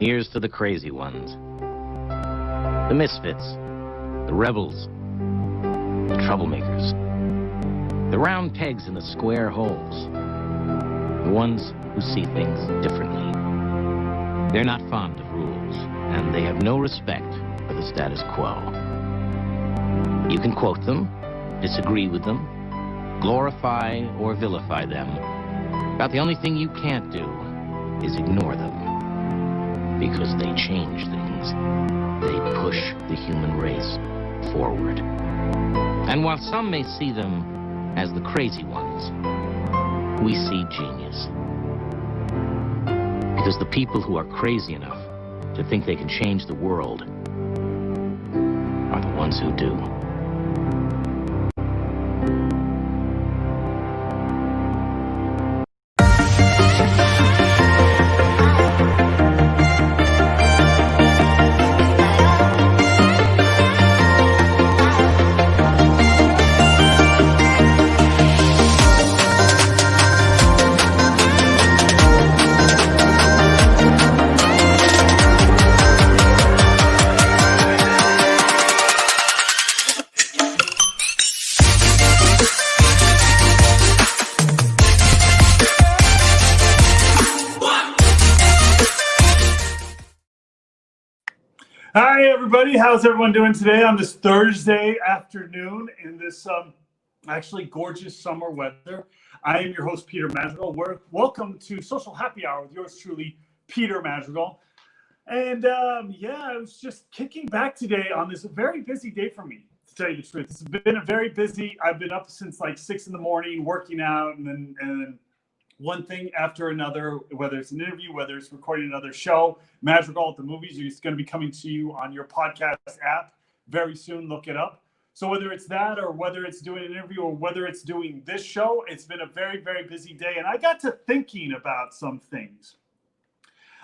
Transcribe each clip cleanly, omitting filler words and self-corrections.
Here's to the crazy ones. The misfits. The rebels. The troublemakers. The round pegs in the square holes. The ones who see things differently. They're not fond of rules, and they have no respect for the status quo. You can quote them, disagree with them, glorify or vilify them. About the only thing you can't do is ignore them. Because they change things. They push the human race forward. And while some may see them as the crazy ones, we see genius. Because the people who are crazy enough to think they can change the world are the ones who do. Hi, everybody. How's everyone doing today on this Thursday afternoon in this actually gorgeous summer weather? I am your host, Peter Madrigal. Welcome to Social Happy Hour with yours truly, Peter Madrigal. And I was just kicking back today on this very busy day for me, to tell you the truth. It's been a very busy, I've been up since like 6 in the morning working out and then one thing after another, whether it's an interview, whether it's recording another show. Madrigal at the Movies is going to be coming to you on your podcast app very soon. Look it up. So whether it's that or whether it's doing an interview or whether it's doing this show, it's been a very, very busy day. And I got to thinking about some things.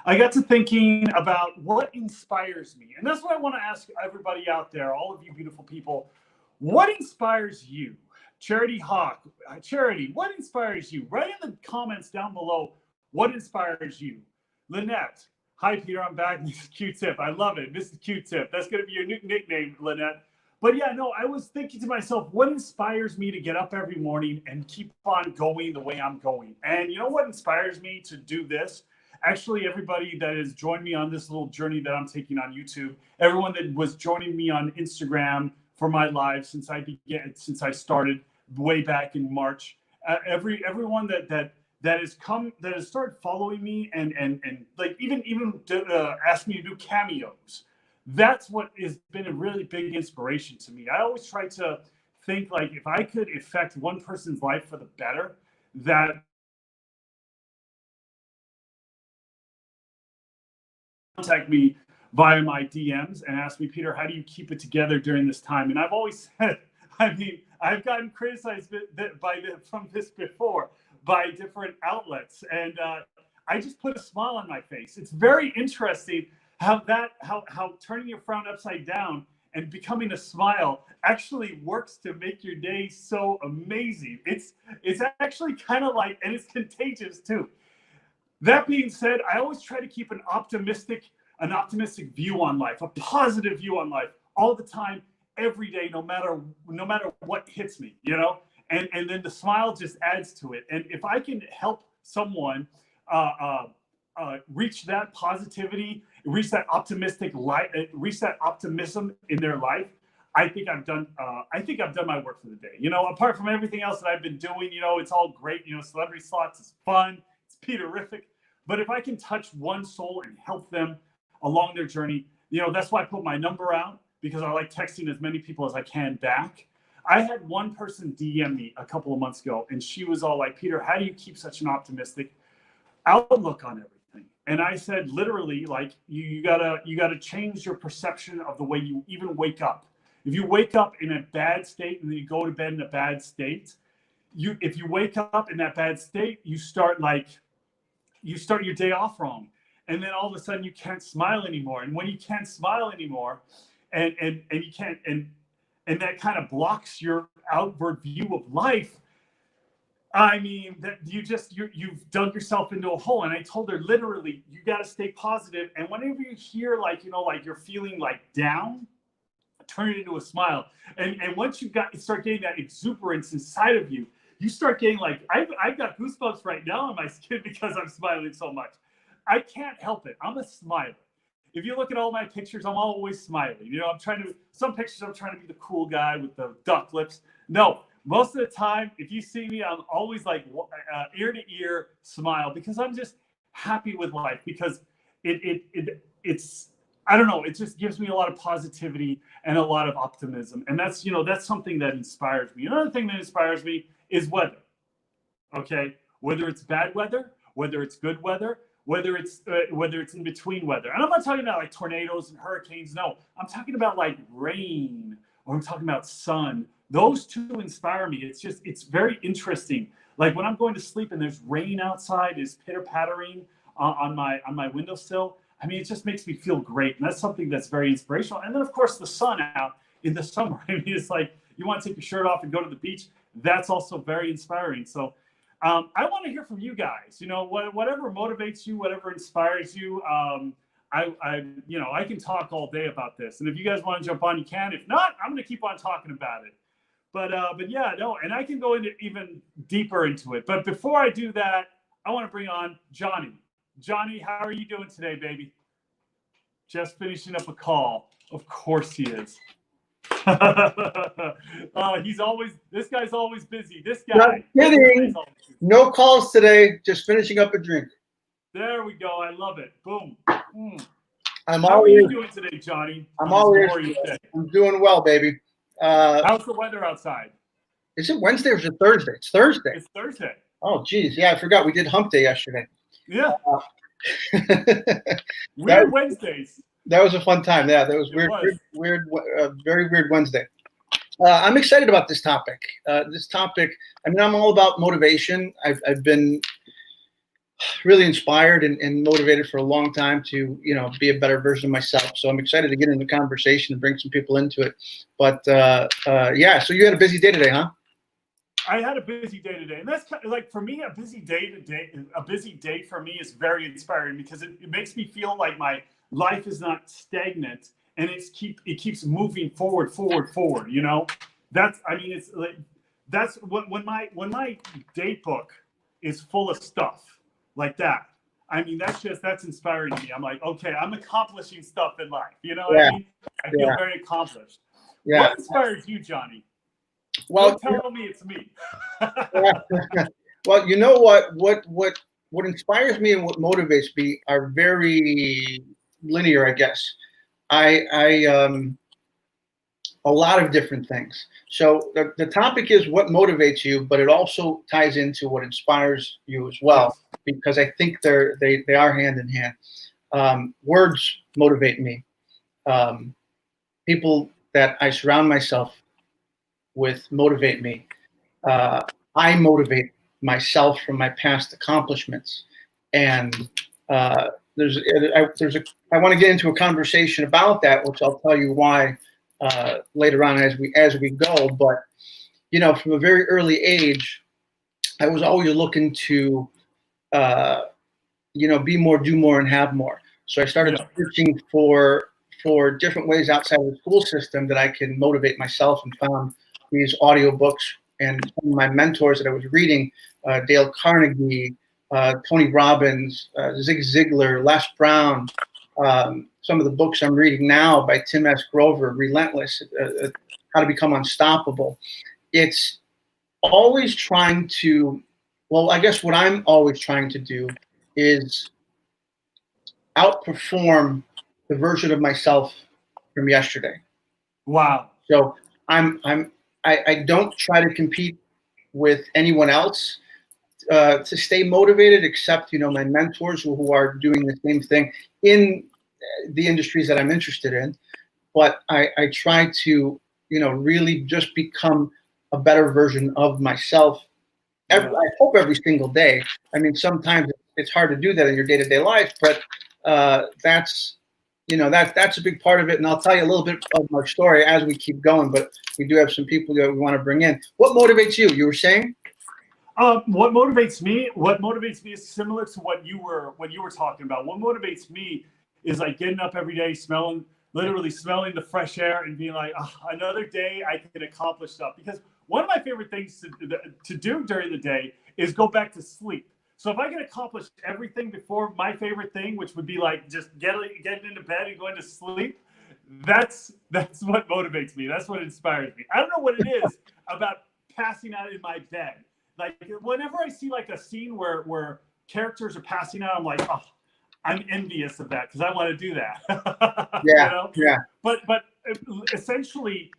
I got to thinking about what inspires me. And that's what I want to ask everybody out there, all of you beautiful people. What inspires you? Charity Hawk, Charity, what inspires you? Write in the comments down below, what inspires you? Lynette, hi Peter, I'm back. Mrs. Q-Tip, I love it. Mrs. Q-Tip, that's going to be your new nickname, Lynette. But yeah, no, I was thinking to myself, what inspires me to get up every morning and keep on going the way I'm going? And you know what inspires me to do this? Actually, everybody that has joined me on this little journey that I'm taking on YouTube, everyone that was joining me on Instagram for my live since I started way back in March, everyone that has started following me and like even asked me to do cameos. That's what has been a really big inspiration to me. I always try to think like if I could affect one person's life for the better, that contact me via my DMs and ask me, Peter, how do you keep it together during this time? And I've always said, I mean, I've gotten criticized from this before by different outlets, and I just put a smile on my face. It's very interesting how turning your frown upside down and becoming a smile actually works to make your day so amazing. It's actually kind of like, and it's contagious too. That being said, I always try to keep an optimistic view on life, a positive view on life all the time, every day, no matter what hits me, you know, and then the smile just adds to it. And if I can help someone reach that positivity, reach that optimistic light, reach that optimism in their life, I think I've done my work for the day. You know, apart from everything else that I've been doing, you know, it's all great. You know, Celebrity Slots is fun, it's Peterific. But if I can touch one soul and help them along their journey, you know, that's why I put my number out, because I like texting as many people as I can back. I had one person DM me a couple of months ago, and she was all like, Peter, how do you keep such an optimistic outlook on everything? And I said, literally, like, you gotta change your perception of the way you even wake up. If you wake up in a bad state and then you go to bed in a bad state, if you wake up in that bad state, you start your day off wrong. And then all of a sudden you can't smile anymore. And when you can't smile anymore, and you can't, and that kind of blocks your outward view of life, I mean, that you've dug yourself into a hole. And I told her literally, you got to stay positive. And whenever you hear like, like you're feeling like down, turn it into a smile. And once start getting that exuberance inside of you, you start getting like, I've got goosebumps right now on my skin because I'm smiling so much. I can't help it. I'm a smiler. If you look at all my pictures, I'm always smiling. Some pictures I'm trying to be the cool guy with the duck lips. No, most of the time, if you see me, I'm always like ear to ear smile because I'm just happy with life because it's, I don't know, it just gives me a lot of positivity and a lot of optimism. And that's something that inspires me. Another thing that inspires me is weather. Okay. Whether it's bad weather, whether it's good weather, whether it's in between weather. And I'm not talking about like tornadoes and hurricanes. No, I'm talking about like rain, or I'm talking about sun. Those two inspire me. It's very interesting. Like when I'm going to sleep and there's rain outside, is pitter pattering on my windowsill. I mean, it just makes me feel great. And that's something that's very inspirational. And then of course the sun out in the summer. I mean, it's like you want to take your shirt off and go to the beach. That's also very inspiring. So I want to hear from you guys. Whatever motivates you, whatever inspires you. I can talk all day about this. And if you guys want to jump on, you can. If not, I'm going to keep on talking about it. But yeah, no, and I can go into even deeper into it. But before I do that, I want to bring on Johnny. Johnny, how are you doing today, baby? Just finishing up a call. Of course he is. This guy's always busy. This guy. Not kidding. No calls today. Just finishing up a drink. There we go. I love it. Boom. How are you doing today, Johnny? I'm doing well, baby. How's the weather outside? Is it Wednesday or is it Thursday? It's Thursday. It's Thursday. Oh, geez. Yeah, I forgot. We did hump day yesterday. Yeah. Weird Wednesdays. That was a fun time. Yeah, that was weird. Very weird Wednesday. I'm excited about this topic. I mean, I'm all about motivation. I've been really inspired and motivated for a long time to, be a better version of myself. So I'm excited to get into the conversation and bring some people into it. But yeah, so you had a busy day today, huh? I had a busy day today, and that's kind of like, for me, a busy day for me is very inspiring because it makes me feel like my life is not stagnant and it keeps moving forward. That's when my date book is full of stuff like that. I mean, that's inspiring to me. I'm like, okay, I'm accomplishing stuff in life. You know what I mean? I feel very accomplished. Yeah. What inspires you, Johnny? Well, don't tell me it's me. Well, you know what inspires me and what motivates me are very linear, I guess. A lot of different things. So the topic is what motivates you, but it also ties into what inspires you as well, because I think they are hand in hand. Words motivate me. People that I surround myself with motivate me. I motivate myself from my past accomplishments, and I want to get into a conversation about that, which I'll tell you why later on as we go. But from a very early age, I was always looking to be more, do more, and have more. So I started searching for different ways outside of the school system that I can motivate myself, and found these audiobooks and some of my mentors that I was reading, Dale Carnegie, Tony Robbins, Zig Ziglar, Les Brown, some of the books I'm reading now by Tim S. Grover, Relentless, How to Become Unstoppable. It's always trying to, I guess what I'm always trying to do is outperform the version of myself from yesterday. Wow. So I don't try to compete with anyone else to stay motivated, except my mentors who are doing the same thing in the industries that I'm interested in. But I try to really just become a better version of myself. I hope every single day. I mean, sometimes it's hard to do that in your day-to-day life, but that's a big part of it. And I'll tell you a little bit of my story as we keep going, but we do have some people that we want to bring in. What motivates you? You were saying? What motivates me? What motivates me is similar to what you were talking about. What motivates me is like getting up every day, literally smelling the fresh air, and being like, oh, another day I can accomplish stuff. Because one of my favorite things to do during the day is go back to sleep. So if I can accomplish everything before my favorite thing, which would be like just getting into bed and going to sleep, that's what motivates me. That's what inspires me. I don't know what it is about passing out in my bed. Like whenever I see like a scene where characters are passing out, I'm like, oh, I'm envious of that because I want to do that. Yeah, you know? yeah. But essentially,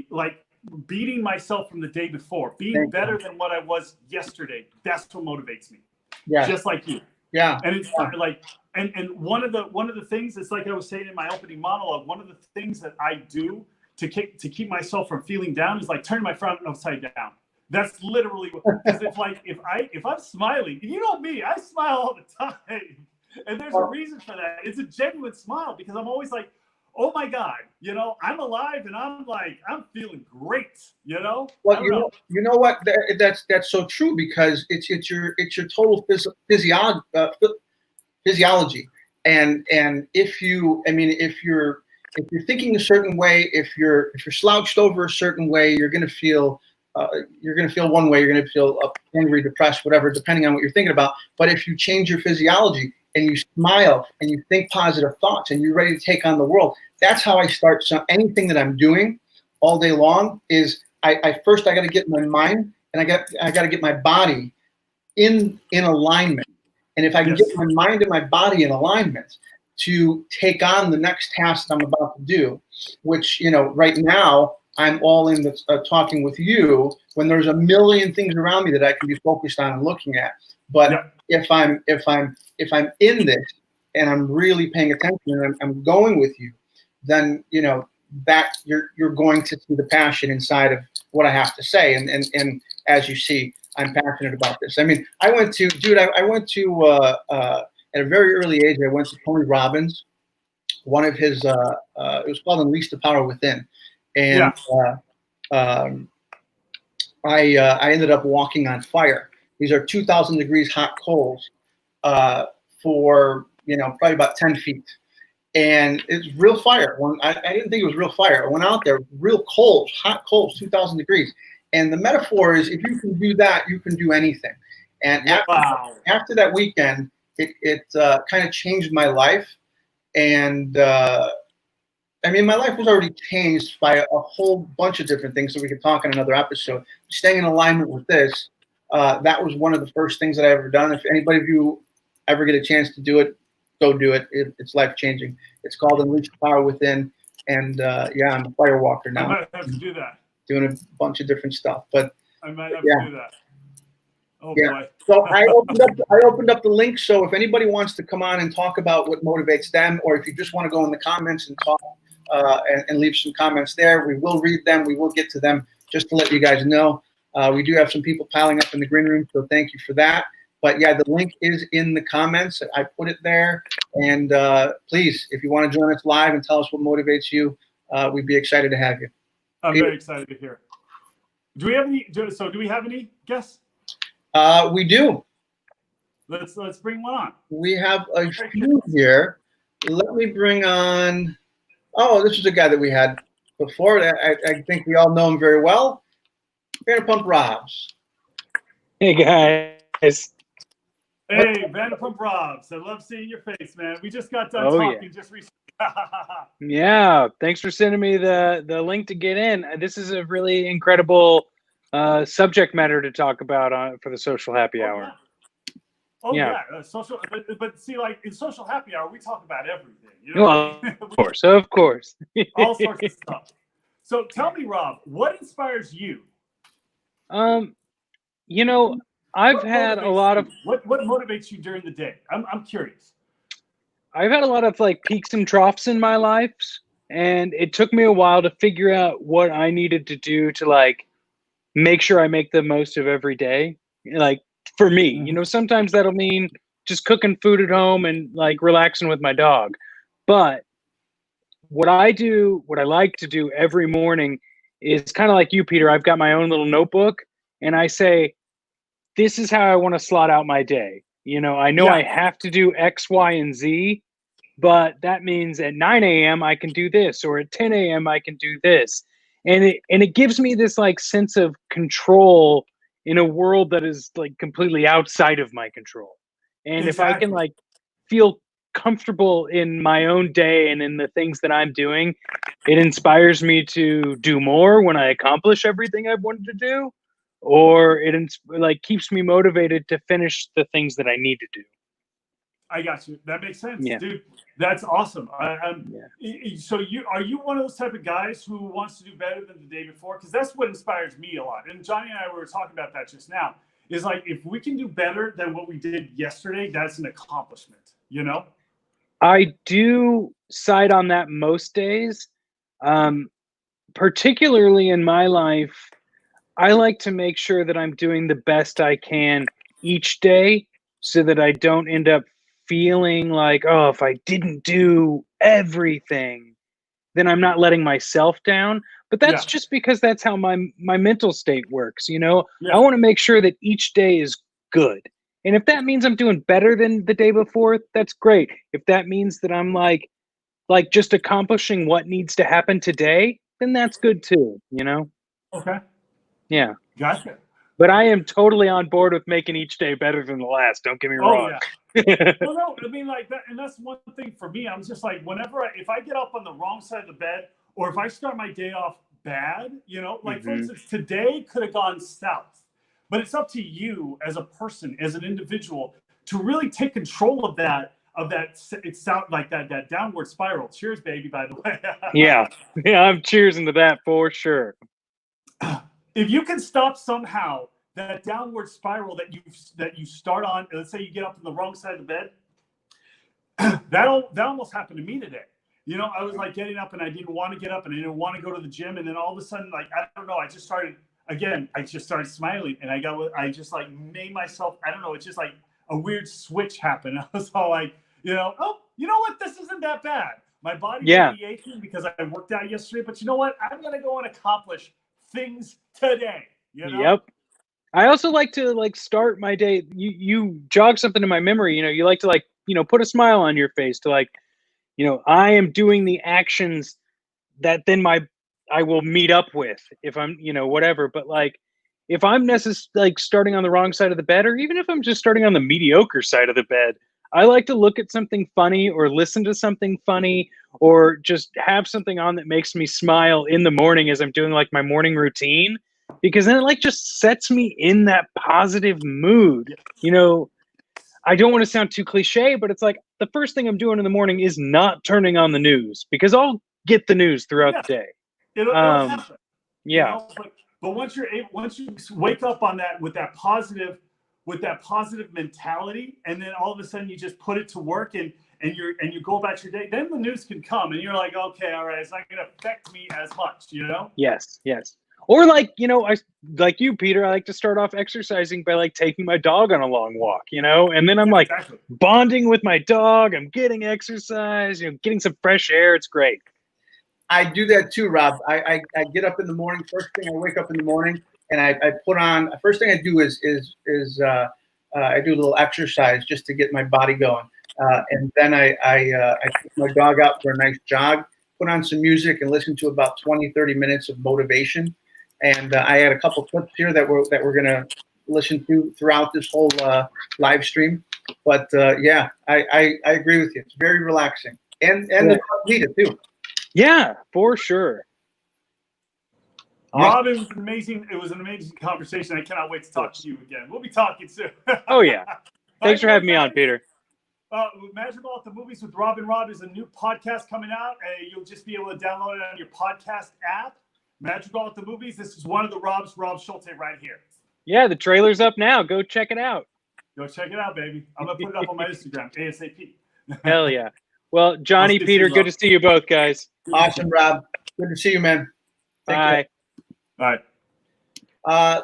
like beating myself from the day before, being better than what I was yesterday. That's what motivates me. Yeah, just like you. Yeah, and it's like, and one of the things, it's like I was saying in my opening monologue. One of the things that I do to keep myself from feeling down is like turning my front upside down. That's literally because it's like if I'm smiling, you know me, I smile all the time, and there's a reason for that. It's a genuine smile because I'm always like, oh my God, you know, I'm alive and I'm feeling great, you know. Well, you know what? That's so true because it's your total physiology, and if you're thinking a certain way, if you're slouched over a certain way, you're gonna feel one way. You're gonna feel angry, depressed, whatever, depending on what you're thinking about. But if you change your physiology and you smile and you think positive thoughts and you're ready to take on the world, that's how I start. So anything that I'm doing all day long is I first got to get my mind and I got to get my body in alignment. And if I can get my mind and my body in alignment to take on the next task that I'm about to do, which, you know, right now I'm all in the talking with you when there's a million things around me that I can be focused on and looking at. But if I'm in this and I'm really paying attention and I'm going with you, then you know that you're going to see the passion inside of what I have to say. And as you see, I'm passionate about this. I mean, I went to at a very early age, I went to Tony Robbins, one of his it was called Unleash the Power Within. And I ended up walking on fire. These are 2,000 degrees hot coals for, you know, probably about 10 feet. And it's real fire. I didn't think it was real fire. I went out there, real coals, hot coals, 2,000 degrees. And the metaphor is if you can do that, you can do anything. And after that weekend, it kind of changed my life. And I mean, my life was already changed by a whole bunch of different things that we could talk in another episode. Staying in alignment with this, that was one of the first things that I ever done. If anybody of you ever get a chance to do it, go do it. It's life-changing. It's called Unleash the Power Within. And yeah, I'm a fire walker now. I might have to do that. Doing a bunch of different stuff. But I might have to do that. Oh boy. So I opened up the link. So if anybody wants to come on and talk about what motivates them, or if you just want to go in the comments and talk and leave some comments there, we will read them. We will get to them, just to let you guys know. We do have some people piling up in the green room, so thank you for that. But yeah, the link is in the comments. I put it there. And please, if you want to join us live and tell us what motivates you, we'd be excited to have you. I'm very excited to hear. Do we have any guests? We do. Let's bring one on. We have a few here. Let me bring on. Oh, this is a guy that we had before. I think we all know him very well. Vanderpump Robs. Hey guys. Hey, Vanderpump Robs. I love seeing your face, man. We just got done talking just recently. Yeah, thanks for sending me the link to get in. This is a really incredible subject matter to talk about for the social happy hour. Yeah. Social, but see, like in social happy hour, we talk about everything. You know, well, of course, all sorts of stuff. So tell me, Rob, what inspires you? You know, I've had a lot of what motivates you during the day. I'm curious. I've had a lot of like peaks and troughs in my life, and it took me a while to figure out what I needed to do to like make sure I make the most of every day. Like for me, you know, sometimes that'll mean just cooking food at home and like relaxing with my dog. But what I like to do every morning is kind of like you, Peter. I've got my own little notebook and I say, this is how I want to slot out my day. I know Yeah. I have to do X, Y, and Z, but that means at 9 a.m. I can do this, or at 10 a.m. I can do this. And it gives me this like sense of control in a world that is like completely outside of my control. And if I can Exactly. like feel comfortable in my own day and in the things that I'm doing, it inspires me to do more when I accomplish everything I've wanted to do, or like keeps me motivated to finish the things that I need to do. I got you. That makes sense, Yeah. dude. That's awesome. Yeah. So are you one of those type of guys who wants to do better than the day before? Because that's what inspires me a lot. And Johnny and I were talking about that just now. Is like if we can do better than what we did yesterday, that's an accomplishment. I do side on that most days. Particularly in my life, I like to make sure that I'm doing the best I can each day so that I don't end up feeling like, oh, if I didn't do everything, then I'm not letting myself down. But that's Yeah. just because that's how my mental state works. I Yeah. want to make sure that each day is good. And if that means I'm doing better than the day before, that's great. If that means that I'm like just accomplishing what needs to happen today, then that's good too, Okay. Yeah. Gotcha. But I am totally on board with making each day better than the last. Don't get me Oh wrong. yeah. Well, no, I mean like that, and that's one thing for me. I'm just like if I get up on the wrong side of the bed, or if I start my day off bad, like for instance, today could have gone south, but it's up to you as a person, as an individual, to really take control of that. It sound like that downward spiral. Cheers, baby. By the way. Yeah, I'm cheersing to that for sure. If you can stop somehow that downward spiral that you start on, let's say you get up on the wrong side of the bed, that almost happened to me today. I was like getting up and I didn't want to get up and I didn't want to go to the gym, and then all of a sudden, like I don't know, I just started smiling, and I just like made myself, I don't know, it's just like a weird switch happened. I was all like, oh, you know what, this isn't that bad. My body may be aching because I worked out yesterday, but you know what, I'm gonna go and accomplish things today. Yep. I also like to start my day. You jog something in my memory. You like to put a smile on your face to I am doing the actions that then I will meet up with if I'm whatever. But if I'm starting on the wrong side of the bed, or even if I'm just starting on the mediocre side of the bed, I like to look at something funny or listen to something funny or just have something on that makes me smile in the morning as I'm doing my morning routine, because then it just sets me in that positive mood. I don't want to sound too cliche, but it's the first thing I'm doing in the morning is not turning on the news, because I'll get the news throughout the day. It'll happen. Yeah. But once you wake up on that with that positive mentality, and then all of a sudden you just put it to work and you go about your day, then the news can come and you're like, okay, all right, it's not going to affect me as much, Yes. Or I like you, Peter, I like to start off exercising by taking my dog on a long walk, and then I'm exactly. bonding with my dog. I'm getting exercise, getting some fresh air. It's great. I do that too, Rob. I get up in the morning. First thing, I wake up in the morning and I put on. First thing I do is I do a little exercise just to get my body going, and then I take my dog out for a nice jog. Put on some music and listen to about 20-30 minutes of motivation. And I had a couple clips here that we're going to listen to throughout this whole live stream. But yeah, I agree with you. It's very relaxing, and the dog need it too. Yeah, for sure. Rob, it was an amazing conversation. I cannot wait to talk to you again. We'll be talking soon. Oh yeah. Thanks for having me on, Peter. Madrigal at the Movies with Rob and Rob is a new podcast coming out. You'll just be able to download it on your podcast app. Madrigal at the Movies. This is one of the Robs, Rob Schulte right here. Yeah, the trailer's up now. Go check it out. Go check it out, baby. I'm going to put it up on my Instagram, ASAP. Hell yeah. Well, Johnny, Peter, good to see you both, guys. Awesome, Rob. Good to see you, man. Bye. All right.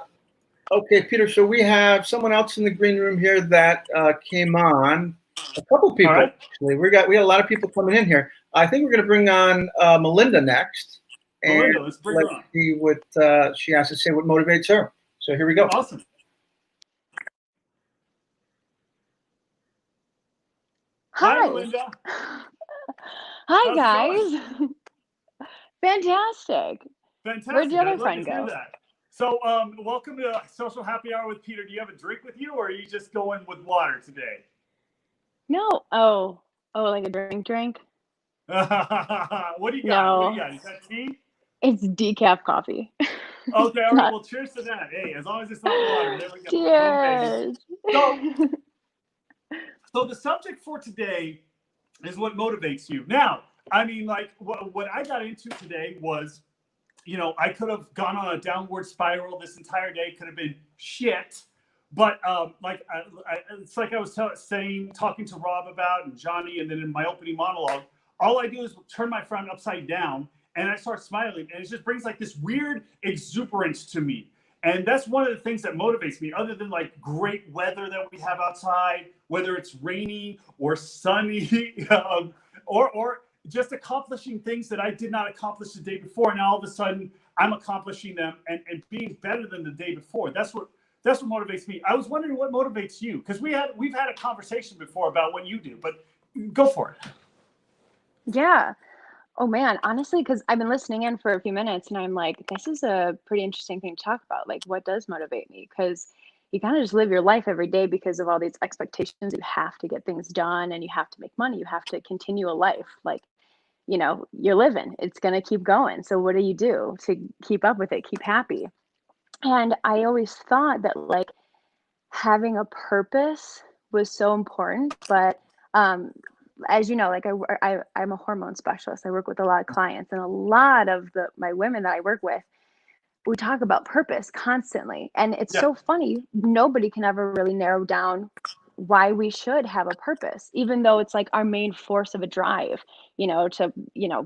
Okay, Peter, so we have someone else in the green room here that came on. A couple people, actually. We got a lot of people coming in here. I think we're going to bring on Melinda next. Melinda, let's bring her on. See what she has to say, what motivates her. So here we go. Awesome. Hi, Hi. Melinda. Hi, How's it going? guys. Fantastic. Where'd Fantastic. the I'd other love to friend hear go? that. So, welcome to Social Happy Hour with Peter. Do you have a drink with you, or are you just going with water today? No. Oh, like a drink? What do you got? What do you No, got? Is that tea? it's decaf coffee. Okay, It's all right. not. Well, cheers to that. Hey, as long as it's not water, there we go. Boom, baby. Cheers. So, so the subject for today is what motivates you. Now, I mean, like, what I got into today was, I could have gone on a downward spiral. This entire day could have been shit. But it's like I was talking to Rob about and Johnny, and then in my opening monologue, all I do is turn my frown upside down and I start smiling, and it just brings like this weird exuberance to me. And that's one of the things that motivates me, other than like great weather that we have outside, whether it's rainy or sunny, or just accomplishing things that I did not accomplish the day before. And now all of a sudden I'm accomplishing them and being better than the day before. That's what motivates me. I was wondering what motivates you, because we've had a conversation before about what you do, but go for it. Yeah. Oh man, honestly, because I've been listening in for a few minutes and I'm like, this is a pretty interesting thing to talk about. Like, what does motivate me? Because you kind of just live your life every day because of all these expectations. You have to get things done and you have to make money. You have to continue a life. Like, you're living, it's going to keep going. So what do you do to keep up with it, keep happy? And I always thought that like having a purpose was so important. But as you know, like I'm a hormone specialist. I work with a lot of clients, and a lot of my women that I work with, we talk about purpose constantly. And it's Yeah. so funny. Nobody can ever really narrow down why we should have a purpose, even though it's like our main force of a drive, to,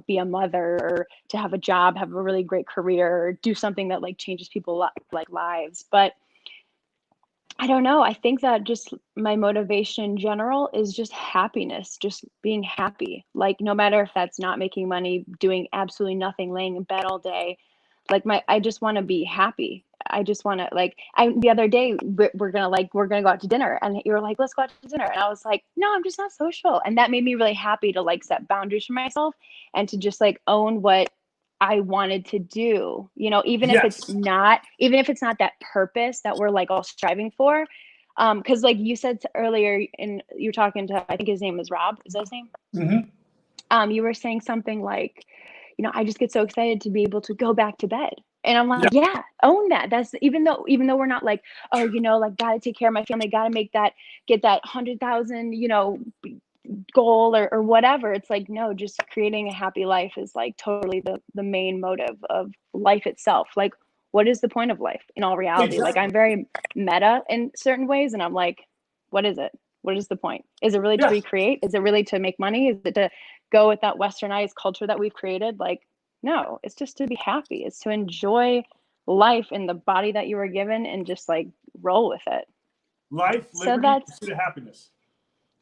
be a mother, or to have a job, have a really great career, or do something that like changes people like lives. But I don't know. I think that just my motivation in general is just happiness, just being happy. Like, no matter if that's not making money, doing absolutely nothing, laying in bed all day. Like, I just want to be happy. I just want to, like, the other day we're gonna go out to dinner, and you were like, let's go out to dinner. And I was like, no, I'm just not social. And that made me really happy to like set boundaries for myself and to just like own what I wanted to do, even if it's Yes. not, that purpose that we're like all striving for. Cause like you said earlier, and you're talking to, I think his name was Rob. Is that his name? Mm-hmm. You were saying something like, I just get so excited to be able to go back to bed. And I'm Yeah. like, yeah, own that. That's even though we're not like, oh, like gotta take care of my family, gotta get that 100,000, goal or whatever. It's like, no, just creating a happy life is like totally the main motive of life itself. Like, what is the point of life in all reality? Like, Exactly. I'm very meta in certain ways, and I'm like, what is it? What is the point? Is it really to Yeah. recreate? Is it really to make money? Is it to go with that westernized culture that we've created? Like, no, it's just to be happy. It's to enjoy life in the body that you were given and just like roll with it. Life, So liberty, that's pursuit of happiness.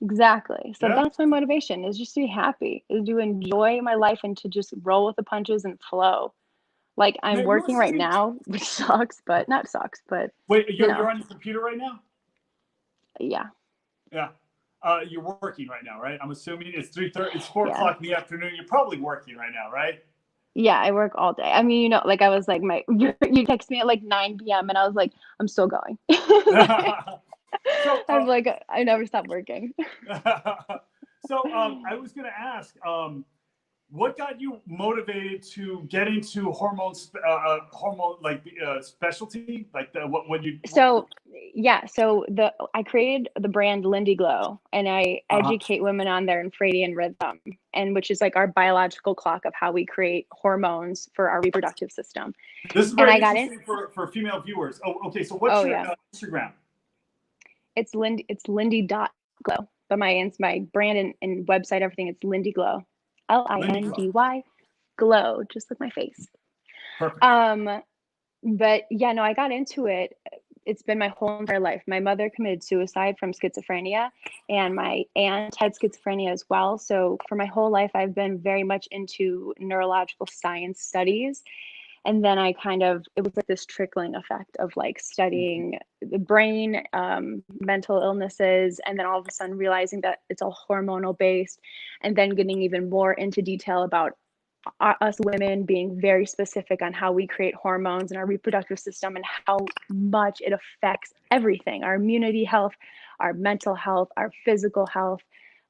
exactly. So Yeah. that's my motivation, is just to be happy, is to enjoy my life and to just roll with the punches and flow. Like, Now, I'm you working right seem. now, which sucks, but not sucks, but Wait, you you're know, on your computer right now? yeah, Yeah. You're working right now, right? I'm assuming it's 3:30. It's 4 yeah. o'clock in the afternoon. You're probably working right now, right? Yeah, I work all day. I mean, like I was like, you text me at like 9 p.m. and I was like, I'm still going. So, I'm like, I never stop working. I was going to ask, what got you motivated to get into hormone specialty, like what you? So yeah, so I created the brand Lindy Glow, and I Uh-huh. educate women on their infradian rhythm, and which is like our biological clock of how we create hormones for our reproductive system. This is And very I got in. interesting for female viewers. Oh, okay. So what's Oh your yeah, Instagram? it's Lindy.glow, but my brand and website, everything, it's Lindy Glow, Lindy Glow. Lindy Glow, just like my face. Perfect. But yeah, no, I got into it. It's been my whole entire life. My mother committed suicide from schizophrenia, and my aunt had schizophrenia as well. So for my whole life, I've been very much into neurological science studies. And then it was like this trickling effect of like studying the brain, mental illnesses, and then all of a sudden realizing that it's all hormonal based, and then getting even more into detail about us women being very specific on how we create hormones in our reproductive system and how much it affects everything, our immunity health, our mental health, our physical health,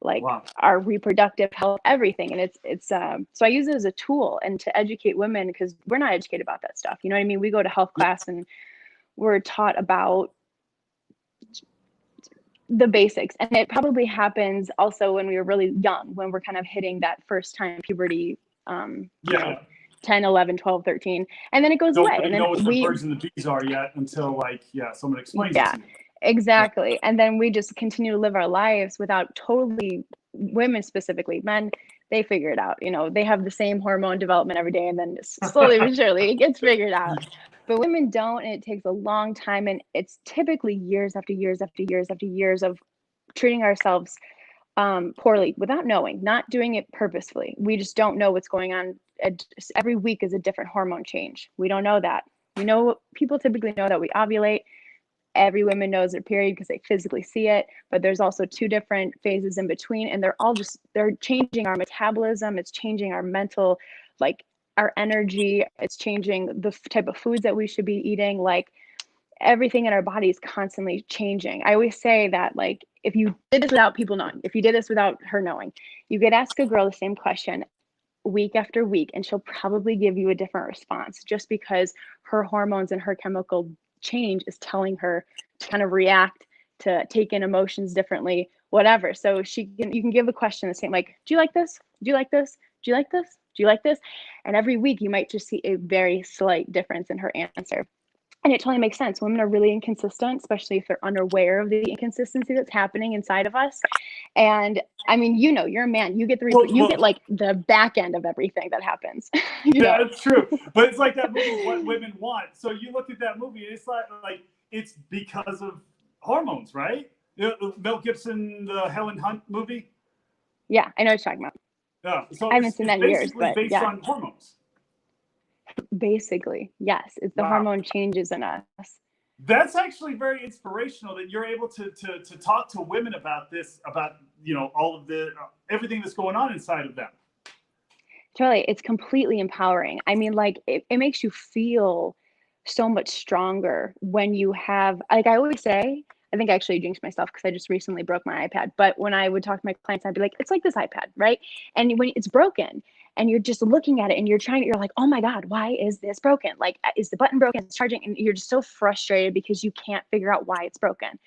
like Wow. our reproductive health, everything. And it's so I use it as a tool and to educate women, because we're not educated about that stuff. You know what I mean? We go to health class and we're taught about the basics, and it probably happens also when we were really young, when we're kind of hitting that first time puberty, you know, 10, 11, 12, 13, and then it goes away. And then know what the birds and the bees are yet until someone explains it to you. Exactly. And then we just continue to live our lives without totally, women specifically, men, they figure it out. You know, they have the same hormone development every day, and then slowly but surely it gets figured out. But women don't, and it takes a long time, and it's typically years after years after years after years of treating ourselves poorly without knowing, not doing it purposefully. We just don't know what's going on. Every week is a different hormone change. We don't know that. We know, people typically know that we ovulate. Every woman knows their period because they physically see it, but there's also 2 different phases in between, and they're changing our metabolism. It's changing our mental, like our energy. It's changing the type of foods that we should be eating. Like everything in our body is constantly changing. I always say that, like, if you did this without people knowing, if you did this without her knowing, you could ask a girl the same question week after week, and she'll probably give you a different response, just because her hormones and her chemical change is telling her to kind of react, to take in emotions differently, whatever. So you can give a question the same, like, do you like this? Do you like this? Do you like this? Do you like this? And every week you might just see a very slight difference in her answer. And it totally makes sense. Women are really inconsistent, especially if they're unaware of the inconsistency that's happening inside of us. And I mean, you know, you're a man. You get you get like the back end of everything that happens. Yeah, it's true. But it's like that movie, What Women Want. So you look at that movie, and it's like it's because of hormones, right? Mel Gibson, the Helen Hunt movie. Yeah, I know what you're talking about. Yeah, so I haven't seen that in years, but based on hormones. Basically, yes, it's the hormone changes in us. That's actually very inspirational that you're able to talk to women about this, about, you know, all of the everything that's going on inside of them. Totally, it's completely empowering. I mean, like it makes you feel so much stronger when you have, like I always say, I think I actually jinxed myself because I just recently broke my iPad. But when I would talk to my clients, I'd be like, it's like this iPad, right? And when it's broken and you're just looking at it and you're like, oh my God, why is this broken? Like, is the button broken? It's charging. And you're just so frustrated because you can't figure out why it's broken.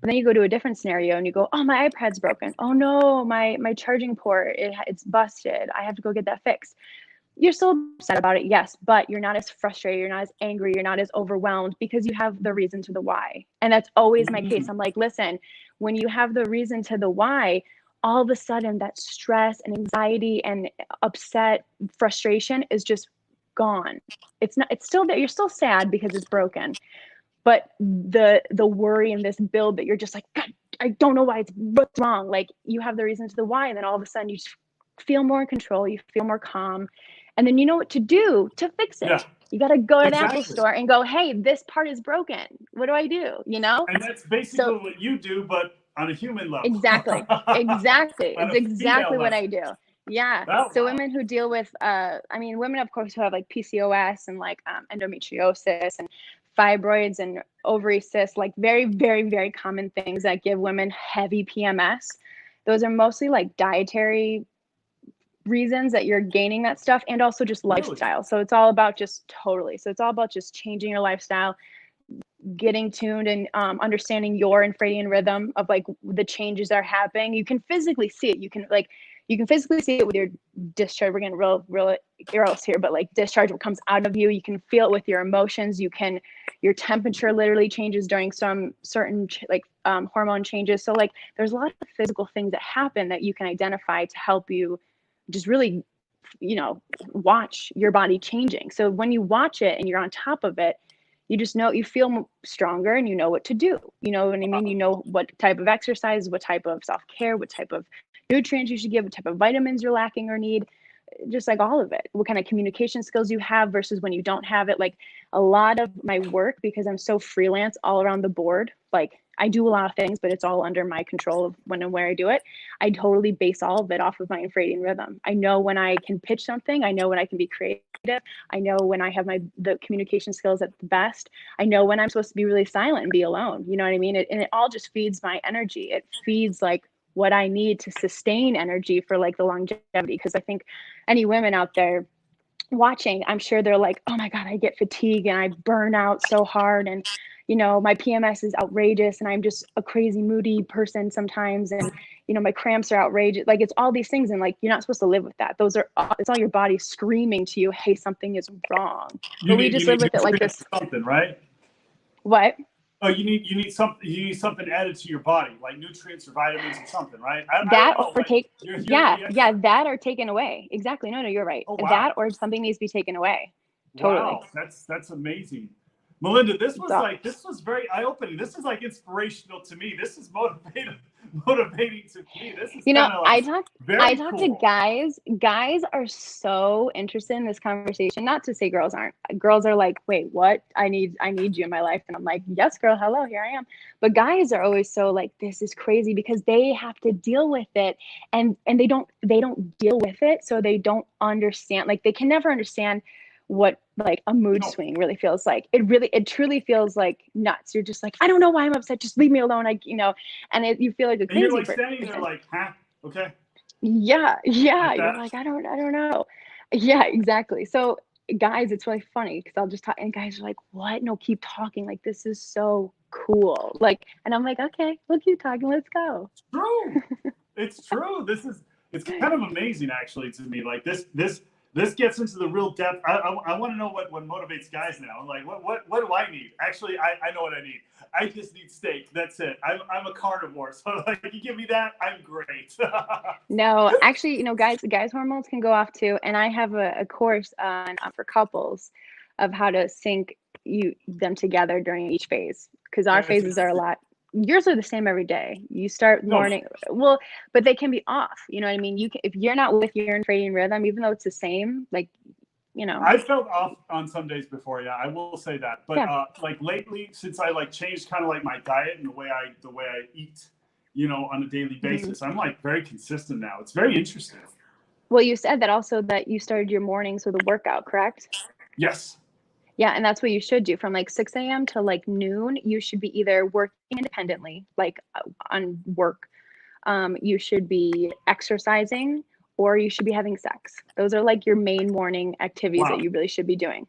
But then you go to a different scenario and you go, oh, my iPad's broken. Oh no, my charging port, it's busted. I have to go get that fixed. You're still upset about it, yes, but you're not as frustrated, you're not as angry, you're not as overwhelmed because you have the reason to the why. And that's always my case. I'm like, listen, when you have the reason to the why, all of a sudden that stress and anxiety and upset, frustration is just gone. It's still there. You're still sad because it's broken, but the worry and this build that you're just like, God, I don't know what's wrong. Like you have the reason to the why, and then all of a sudden you just feel more in control, you feel more calm, and then you know what to do to fix it. Yeah. You got to go to the Apple store and go, hey, this part is broken. What do I do? You know? And that's basically what you do, but on a human level. Exactly. It's exactly what I do. Yeah. Oh, so women who deal with, women, of course, who have like PCOS and like endometriosis and fibroids and ovary cysts, like very, very, very common things that give women heavy PMS. Those are mostly like dietary reasons that you're gaining that stuff, and also just lifestyle. So it's all about just changing your lifestyle, getting tuned and understanding your infradian rhythm of like the changes that are happening. You can physically see it. You can physically see it with your discharge. We're getting real gross here, but like discharge, what comes out of you, you can feel it with your emotions. Your temperature literally changes during some certain hormone changes. So like there's a lot of physical things that happen that you can identify to help you just really, watch your body changing. So when you watch it and you're on top of it, you just know, you feel stronger and you know what to do. You know what I mean? You know what type of exercise, what type of self-care, what type of nutrients you should give, what type of vitamins you're lacking or need. just like all of it, what kind of communication skills you have versus when you don't have it. Like a lot of my work, because I'm so freelance all around the board, like I do a lot of things, but it's all under my control of when and where I do it. I totally base all of it off of my infradian rhythm. I know when I can pitch something. I know when I can be creative. I know when I have the communication skills at the best. I know when I'm supposed to be really silent and be alone. You know what I mean? And it all just feeds my energy. It feeds like what I need to sustain energy for like the longevity. Because I think any women out there watching, I'm sure they're like, oh my God, I get fatigue and I burn out so hard. And, you know, my PMS is outrageous and I'm just a crazy moody person sometimes. And, you know, my cramps are outrageous. Like it's all these things. And like, you're not supposed to live with that. It's all your body screaming to you, hey, something is wrong. But we just live with it like this. Something, right? What? Oh, you need something added to your body, like nutrients or vitamins or something, right? That or taken away. Exactly. No, you're right. Oh, wow. That or something needs to be taken away. Totally. Wow, that's amazing. Melinda, this was very eye-opening. This is like inspirational to me. This is motivating to me. This is, you know, like I talk to guys. Guys are so interested in this conversation. Not to say girls aren't. Girls are like, wait, what? I need you in my life. And I'm like, yes, girl, hello, here I am. But guys are always so like, this is crazy because they have to deal with it and they don't deal with it. So they don't understand, like they can never understand what like a mood swing really feels like. It truly feels like nuts. You're just like, I don't know why I'm upset. Just leave me alone. And you feel like a crazy you're like person. standing there like, huh? Okay. Yeah. You're like, I don't know. Yeah, exactly. So guys, it's really funny because I'll just talk and guys are like, what? No, keep talking. Like, this is so cool. Like, and I'm like, okay, we'll keep talking. Let's go. It's true. It's kind of amazing actually to me. Like this gets into the real depth. I want to know what motivates guys now. Like, what do I need? Actually, I know what I need. I just need steak. That's it. I'm a carnivore. So, like, you give me that, I'm great. No, actually, you know, guys hormones can go off too. And I have a course for couples of how to sync them together during each phase. Because our phases are a lot. Yours are the same every day. You start morning, well, but they can be off. You know what I mean? If you're not with your infradian rhythm, even though it's the same, like, you know. I felt off on some days before, yeah, I will say that. But like lately, since I like changed kind of like my diet and the way I eat, you know, on a daily basis, I'm like very consistent now. It's very interesting. Well, you said that also that you started your mornings with a workout, correct? Yes. Yeah, and that's what you should do from like 6 a.m. to like noon. You should be either working independently, like on work. You should be exercising, or you should be having sex. Those are like your main morning activities that you really should be doing.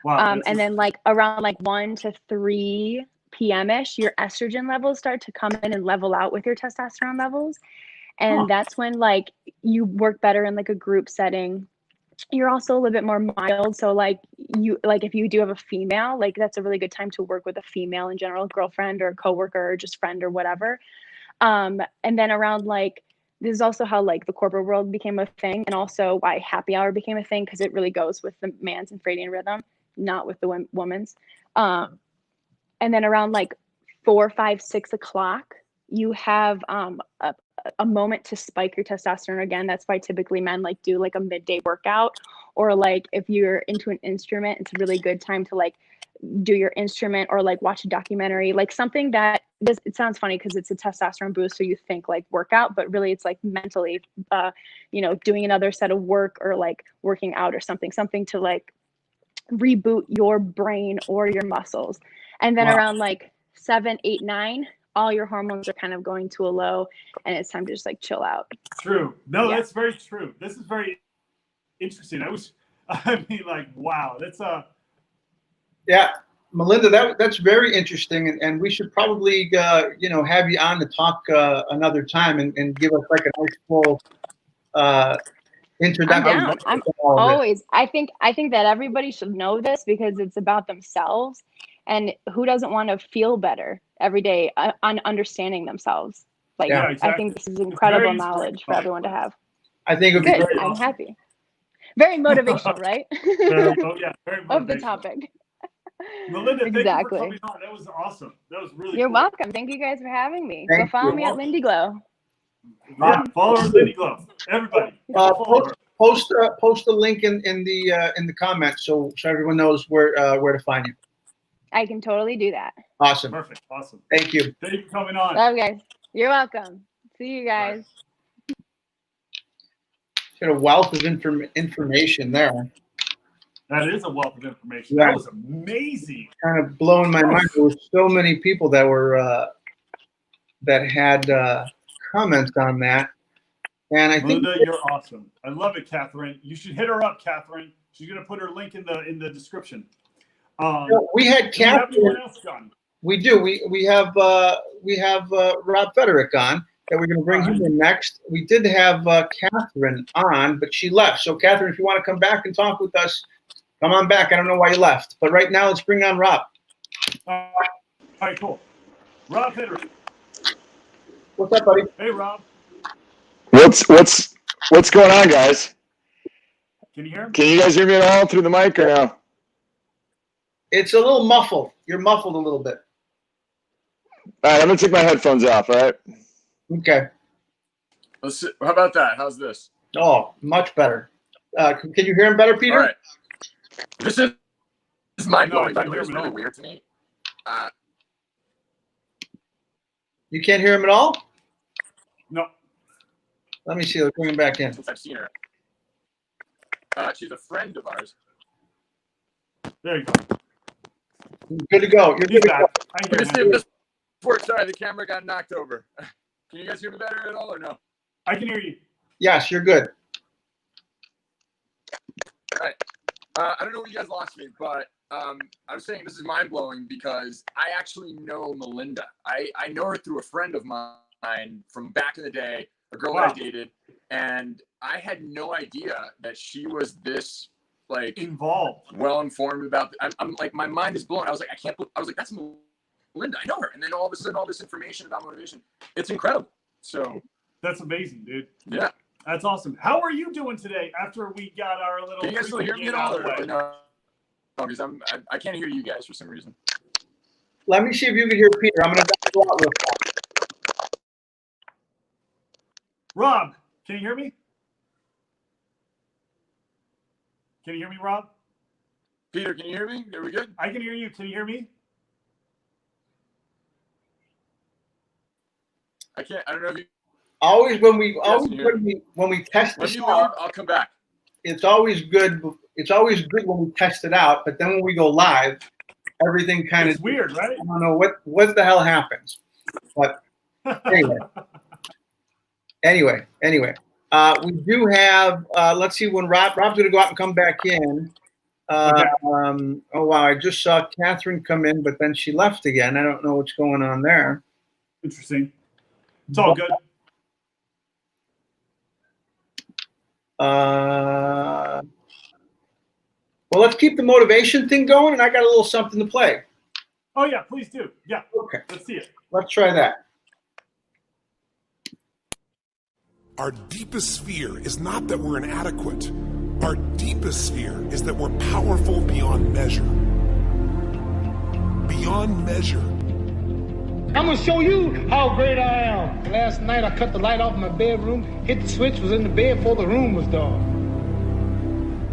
Wow. And then like around like 1 to 3 p.m.ish, your estrogen levels start to come in and level out with your testosterone levels. And that's when like you work better in like a group setting. You're also a little bit more mild. So like if you do have a female, like that's a really good time to work with a female in general, girlfriend or coworker or just friend or whatever. And then around like, this is also how like the corporate world became a thing, and also why happy hour became a thing, because it really goes with the man's infradian rhythm, not with the woman's. And then around like 4, 5, 6 o'clock, you have a moment to spike your testosterone again. That's why typically men like do like a midday workout, or like if you're into an instrument, it's a really good time to like do your instrument or like watch a documentary, like something that it sounds funny because it's a testosterone boost, so you think like workout, but really it's like mentally you know, doing another set of work or like working out or something to like reboot your brain or your muscles. And then around like 7, 8, 9, all your hormones are kind of going to a low, and it's time to just like chill out. True. No, that's very true. This is very interesting. I mean, like, wow, that's Yeah, Melinda, that's very interesting, and we should probably you know, have you on to talk another time and give us like a nice full introduction. I'm always. I think that everybody should know this because it's about themselves, and who doesn't want to feel better every day on understanding themselves? Like, exactly. I think this is incredible knowledge for everyone to have. I think it would be good. Very I'm awesome. Happy. Very motivational, right? Very motivational. Of the topic. Melinda, thank you for coming on. That was awesome. That was really You're cool. welcome. Thank you guys for having me. Go follow me at Lindy Glow. Yeah, follow her, Lindy Glow. Everybody. post a link in the comments so everyone knows where to find you. I can totally do that. Awesome. Perfect. Awesome. Thank you. Thank you for coming on. Love you guys. You're welcome. See you guys. Got a wealth of information there. That is a wealth of information. Yeah. That was amazing. Kind of blowing my mind. There were so many people that were that had comments on that, and I think Linda, you're awesome. I love it, Catherine. You should hit her up, Catherine. She's gonna put her link in the description. we had Do you have Catherine. anyone else, John? We do. We have Rob Federick on that we're going to bring him in next. We did have Catherine on, but she left. So Catherine, if you want to come back and talk with us, come on back. I don't know why you left, but right now let's bring on Rob. All right, cool. Rob Federick. What's up, buddy? Hey, Rob. What's going on, guys? Can you hear him? Can you guys hear me at all through the mic or no? It's a little muffled. You're muffled a little bit. All right, I'm gonna take my headphones off. All right. Okay. Let's see. How about that? How's this? Oh, much better. Can you hear him better, Peter? All right. This is mind blowing. No, I By the way, can't it's hear him really at all. weird to me. You can't hear him at all? No. Let me see. Let's bring him back in. Since I've seen her, she's a friend of ours. There you go. Good to go. You're He's good to go. back. I Let me see hear if him. this works. Sorry, the camera got knocked over. Can you guys hear me better at all or no? I can hear you. Yes, you're good. All right. I don't know when you guys lost me, but I was saying this is mind blowing because I actually know Melinda. I know her through a friend of mine from back in the day, a girl that I dated, and I had no idea that she was this like Involved. well informed about. I'm like, my mind is blown. I was like, I was like, that's Melinda. I know her, and then all of a sudden, all this information about motivation, it's incredible. So That's amazing, dude. yeah. That's awesome. How are you doing today after we got our little... Can you guys still hear me at all, or no? Because I can't hear you guys for some reason. Let me see if you can hear Peter. I'm going to go out real fast. Rob, can you hear me? Can you hear me, Rob? Peter, can you hear me? Are we good? I can hear you. Can you hear me? I can't. I don't know if you. Always when we test When this you leave, out, I'll come back. it's always good. It's always good when we test it out, but then when we go live, everything kind It's of weird, right? I don't know what the hell happens. But anyway, we do have. Let's see when Rob's going to go out and come back in. Okay. Oh wow! I just saw Catherine come in, but then she left again. I don't know what's going on there. Interesting. It's all good. Well, let's keep the motivation thing going, and I got a little something to play. Oh, yeah, please do. Yeah. Okay, Let's see it. let's try that. Our deepest fear is not that we're inadequate. Our deepest fear is that we're powerful beyond measure. Beyond measure. I'm gonna show you how great I am. Last night I cut the light off in my bedroom, hit the switch, was in the bed before the room was dark.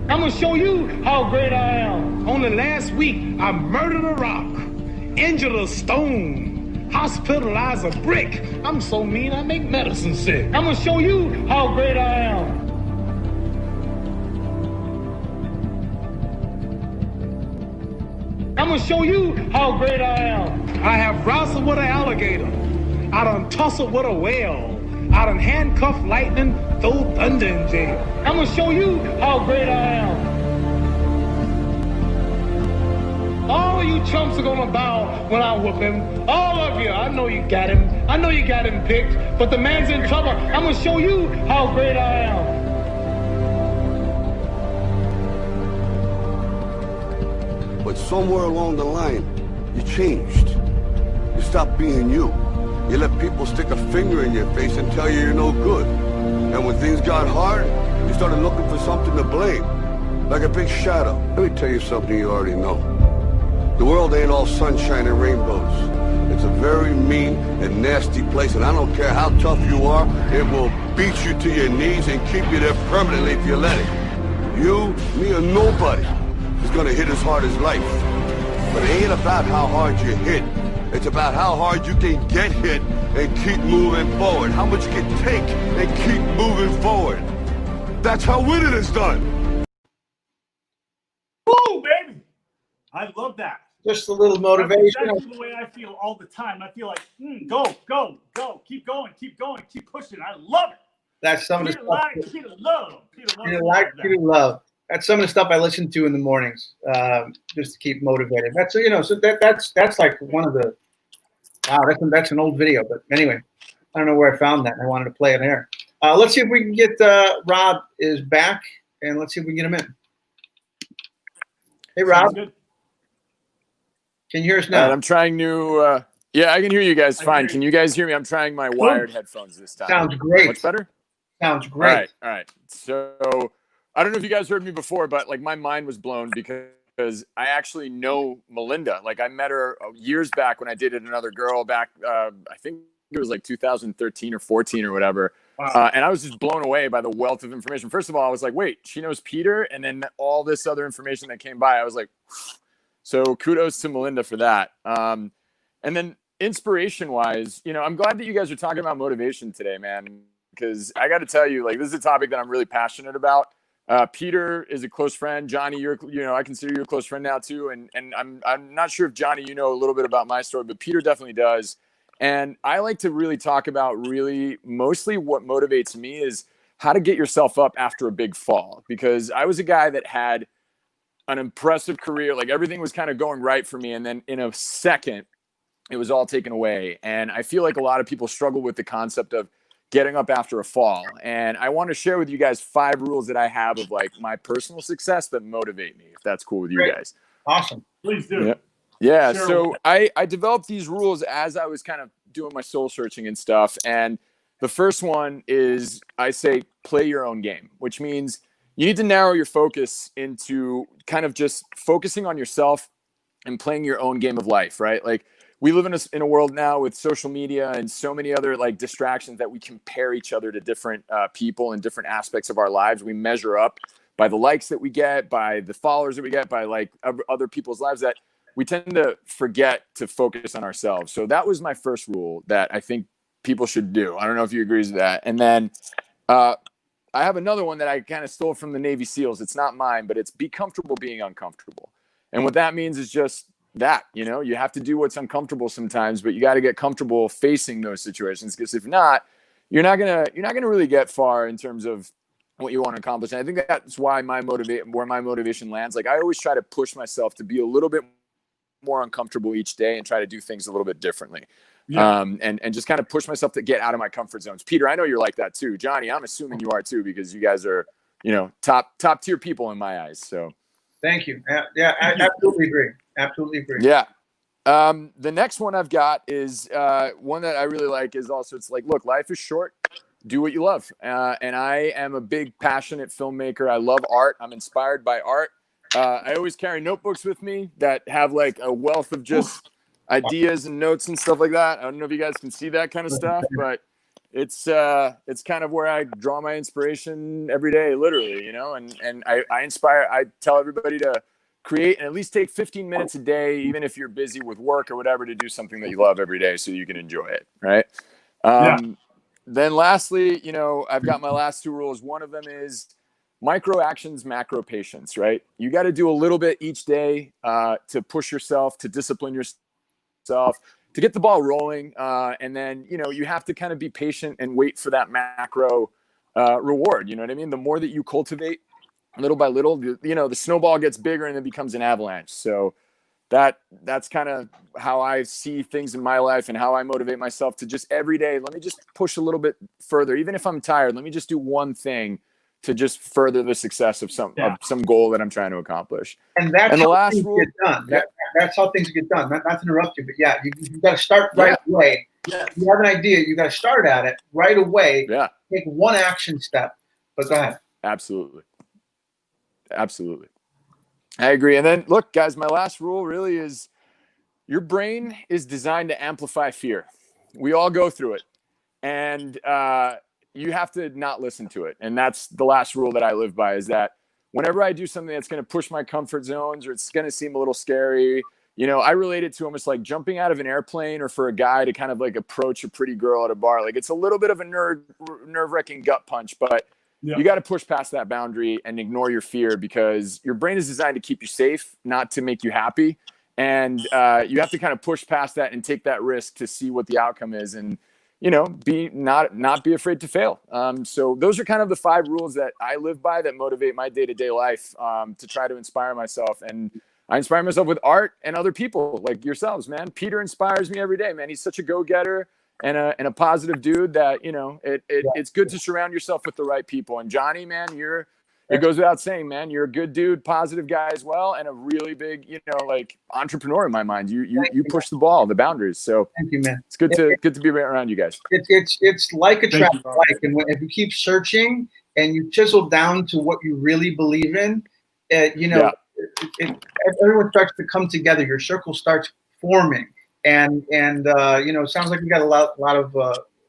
I'm gonna show you how great I am. Only last week I murdered a rock, injured a stone, hospitalized a brick. I'm so mean I make medicine sick. I'm gonna show you how great I am. I'm gonna show you how great I am. I have wrestled with an alligator. I done tussled with a whale. I done handcuffed lightning, throw thunder in jail. I'm gonna show you how great I am. All of you chumps are gonna bow when I whoop him. All of you. I know you got him. I know you got him picked, but the man's in trouble. I'm gonna show you how great I am. But somewhere along the line, you changed. You stopped being you. You let people stick a finger in your face and tell you you're no good. And when things got hard, you started looking for something to blame. Like a big shadow. Let me tell you something you already know. The world ain't all sunshine and rainbows. It's a very mean and nasty place, and I don't care how tough you are, it will beat you to your knees and keep you there permanently if you let it. You, me, or nobody is gonna hit as hard as life. But it ain't about how hard you hit. It's about how hard you can get hit and keep moving forward. How much you can take and keep moving forward. That's how winning is done. Woo, baby! I love that. Just a little motivation. That's exactly the way I feel all the time. I feel like, go, keep going, keep pushing. I love it. That's some of the stuff. Peter love. Peter love. That's some of the stuff I listen to in the mornings, just to keep motivated. That's so that's like one of the. Wow, that's an old video, but anyway, I don't know where I found that. And I wanted to play it there. Let's see if we can get Rob is back, and let's see if we can get him in. Hey, Rob. Can you hear us now? Right, I'm trying to. Yeah, I can hear you guys fine. Can you guys hear me? I'm trying my wired headphones this time. Sounds great. Much better? Sounds great. All right. So I don't know if you guys heard me before, but like my mind was blown because I actually know Melinda. Like I met her years back when I dated another girl back. I think it was like 2013 or 14 or whatever. Wow. And I was just blown away by the wealth of information. First of all, I was like, wait, she knows Peter. And then all this other information that came by, I was like, so kudos to Melinda for that. And then inspiration wise, I'm glad that you guys are talking about motivation today, man, because I got to tell you, like, this is a topic that I'm really passionate about. Peter is a close friend. Johnny, I consider you a close friend now too. And I'm not sure if Johnny, a little bit about my story, but Peter definitely does. And I like to really talk about mostly what motivates me is how to get yourself up after a big fall, because I was a guy that had an impressive career. Like everything was kind of going right for me. And then in a second, it was all taken away. And I feel like a lot of people struggle with the concept of getting up after a fall. And I want to share with you guys 5 rules that I have of like my personal success that motivate me, if that's cool with you guys. Awesome. Please do. Yeah. Sure. So I developed these rules as I was kind of doing my soul searching and stuff. And the first one is I say, play your own game, which means you need to narrow your focus into kind of just focusing on yourself and playing your own game of life, right? Like we live in a world now with social media and so many other like distractions that we compare each other to different people and different aspects of our lives. We measure up by the likes that we get, by the followers that we get, by like other people's lives, that we tend to forget to focus on ourselves. So that was my first rule that I think people should do. I don't know if you agree with that. And then I have another one that I kind of stole from the Navy SEALs. It's not mine, but it's be comfortable being uncomfortable. And what that means is just that, you have to do what's uncomfortable sometimes, but you got to get comfortable facing those situations, because if not, you're not going to really get far in terms of what you want to accomplish. And I think that's why where my motivation lands. Like I always try to push myself to be a little bit more uncomfortable each day and try to do things a little bit differently. Yeah. And just kind of push myself to get out of my comfort zones. Peter, I know you're like that too. Johnny, I'm assuming you are too, because you guys are, top tier people in my eyes. So thank you. Yeah, I absolutely agree. Absolutely agree. Yeah. The next one I've got is one that I really like is also, it's like, look, life is short. Do what you love. And I am a big passionate filmmaker. I love art. I'm inspired by art. I always carry notebooks with me that have like a wealth of just ideas and notes and stuff like that. I don't know if you guys can see that kind of stuff, but it's kind of where I draw my inspiration every day, literally, and I tell everybody to create and at least take 15 minutes a day, even if you're busy with work or whatever, to do something that you love every day so you can enjoy it. Right. Then lastly, I've got my last 2 rules. One of them is micro actions, macro patience, right? You got to do a little bit each day to push yourself, to discipline yourself, to get the ball rolling. And then, you have to kind of be patient and wait for that macro reward. You know what I mean? The more that you cultivate little by little, the snowball gets bigger and it becomes an avalanche. So that's kind of how I see things in my life and how I motivate myself to just every day, let me just push a little bit further. Even if I'm tired, let me just do one thing to just further the success of some goal that I'm trying to accomplish. And that's the last rule. Get done. That's how things get done. Not to interrupt you, but you got to start right away. Yeah. You have an idea, you got to start at it right away. Yeah. Take one action step. But go ahead. Absolutely. I agree. And then look, guys, my last rule really is Your brain is designed to amplify fear. We all go through it. And you have to not listen to it. And that's the last rule that I live by, is that whenever I do something that's going to push my comfort zones or it's going to seem a little scary, you know, I relate it to almost like jumping out of an airplane, or for a guy to kind of like approach a pretty girl at a bar. Like, it's a little bit of a nerve-wracking gut punch, but you got to push past that boundary and ignore your fear, because your brain is designed to keep you safe, not to make you happy. And you have to kind of push past that and take that risk to see what the outcome is. And, you know, not be afraid to fail. So those are kind of the 5 rules that I live by that motivate my day-to-day life, to try to inspire myself. And I inspire myself with art and other people like yourselves, man. Peter inspires me every day, man. He's such a go-getter and a positive dude that, you know, it's good to surround yourself with the right people. And Johnny, man, it goes without saying, man, you're a good dude, positive guy as well, and a really big, you know, like, entrepreneur in my mind. You push the ball, the boundaries. So thank you, man. It's good to be around you guys. It's like a traffic light, and if you keep searching and you chisel down to what you really believe in, you know, everyone starts to come together. Your circle starts forming, and you know, it sounds like we got a lot of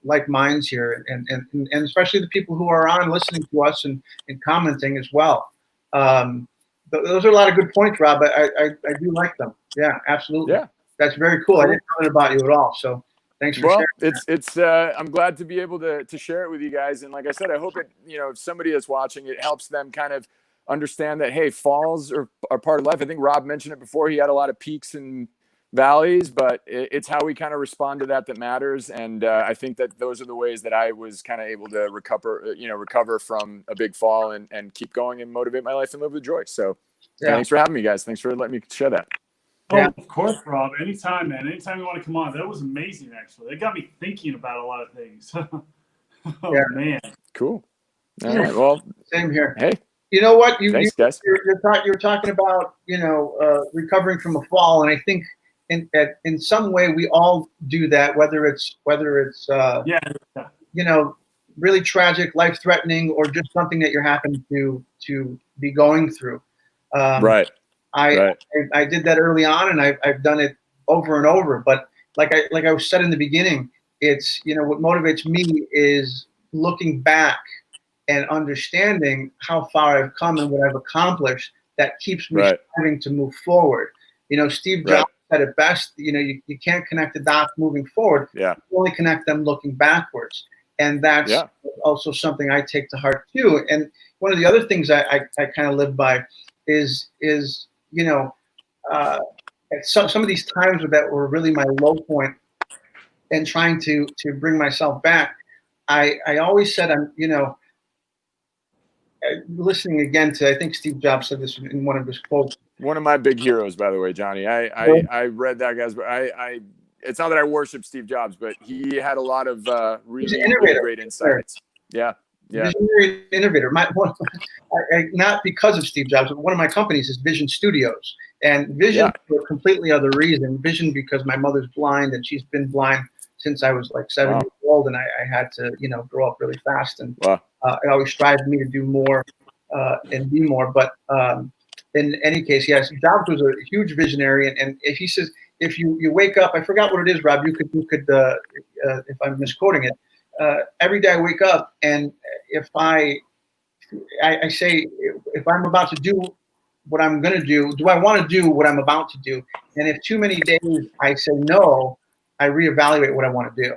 like minds here, and especially the people who are on listening to us and commenting as well. Those are a lot of good points, Rob. I do like them. Yeah, absolutely. Yeah, that's very cool. I didn't know about you at all. So thanks for sharing. It's I'm glad to be able to share it with you guys. And like I said, I hope it, you know, if somebody that's watching, it helps them kind of understand that, hey, falls are part of life. I think Rob mentioned it before. He had a lot of peaks and valleys, but it's how we kind of respond to that matters. And I think that those are the ways that I was kind of able to recover from a big fall and keep going and motivate my life and live with joy. So thanks for having me, guys. Thanks for letting me share that. Oh, of course, Rob. Anytime, man. Anytime you want to come on. That was amazing, actually. It got me thinking about a lot of things. Man. Cool. All right. Well, same here. Hey. You know what? Thanks, guys. You're talking about, you know, recovering from a fall, and I think in some way we all do that, whether it's you know, really tragic, life-threatening, or just something that you're happen to be going through. Right. I did that early on, and I've done it over and over. But like I was said in the beginning, it's, you know, what motivates me is looking back and understanding how far I've come and what I've accomplished. That keeps me striving to move forward. You know, Steve Jobs said it best. You know, you can't connect the dots moving forward. Yeah. You only connect them looking backwards. And that's also something I take to heart too. And one of the other things I kind of live by is you know, at some of these times that were really my low point, and trying to bring myself back, I always said, I'm, you know, listening again to, I think Steve Jobs said this in one of his quotes. One of my big heroes, by the way, Johnny. I read that guy's, but it's not that I worship Steve Jobs, but he had a lot of really great insights. Yeah. Visionary innovator. Not because of Steve Jobs, but one of my companies is Vision Studios, and Vision for a completely other reason. Vision because my mother's blind, and she's been blind since I was like 7 years old, and I had to, you know, grow up really fast, and it always strived me to do more and be more. But in any case, yes, Jobs was a huge visionary, and if he says, if you wake up, I forgot what it is, Rob. You could if I'm misquoting it. Every day I wake up, and if I say, if I'm about to do what I'm going to do I want to do what I'm about to do? And if too many days I say no, I reevaluate what I want to do.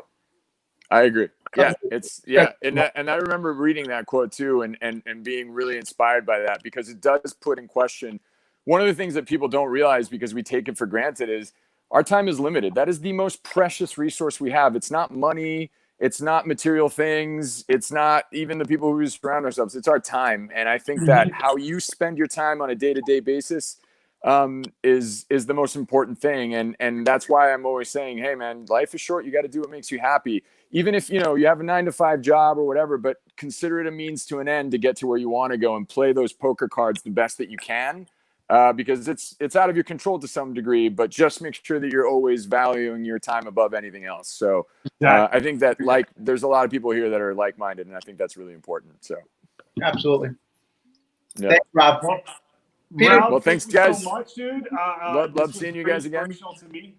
I agree. Yeah, and I remember reading that quote too, and being really inspired by that, because it does put in question one of the things that people don't realize, because we take it for granted, is our time is limited. That is the most precious resource we have. It's not money. It's not material things. It's not even the people who surround ourselves. It's our time. And I think that how you spend your time on a day-to-day basis is the most important thing. And that's why I'm always saying, hey man, life is short. You got to do what makes you happy. Even if, you know, you have a 9-to-5 job or whatever, but consider it a means to an end to get to where you want to go, and play those poker cards the best that you can. Because it's out of your control to some degree, but just make sure that you're always valuing your time above anything else. So I think that, like, there's a lot of people here that are like-minded, and I think that's really important. So absolutely. Yeah. Thanks, Rob. Peter, well, thanks guys so much, dude. love seeing you guys again. To me.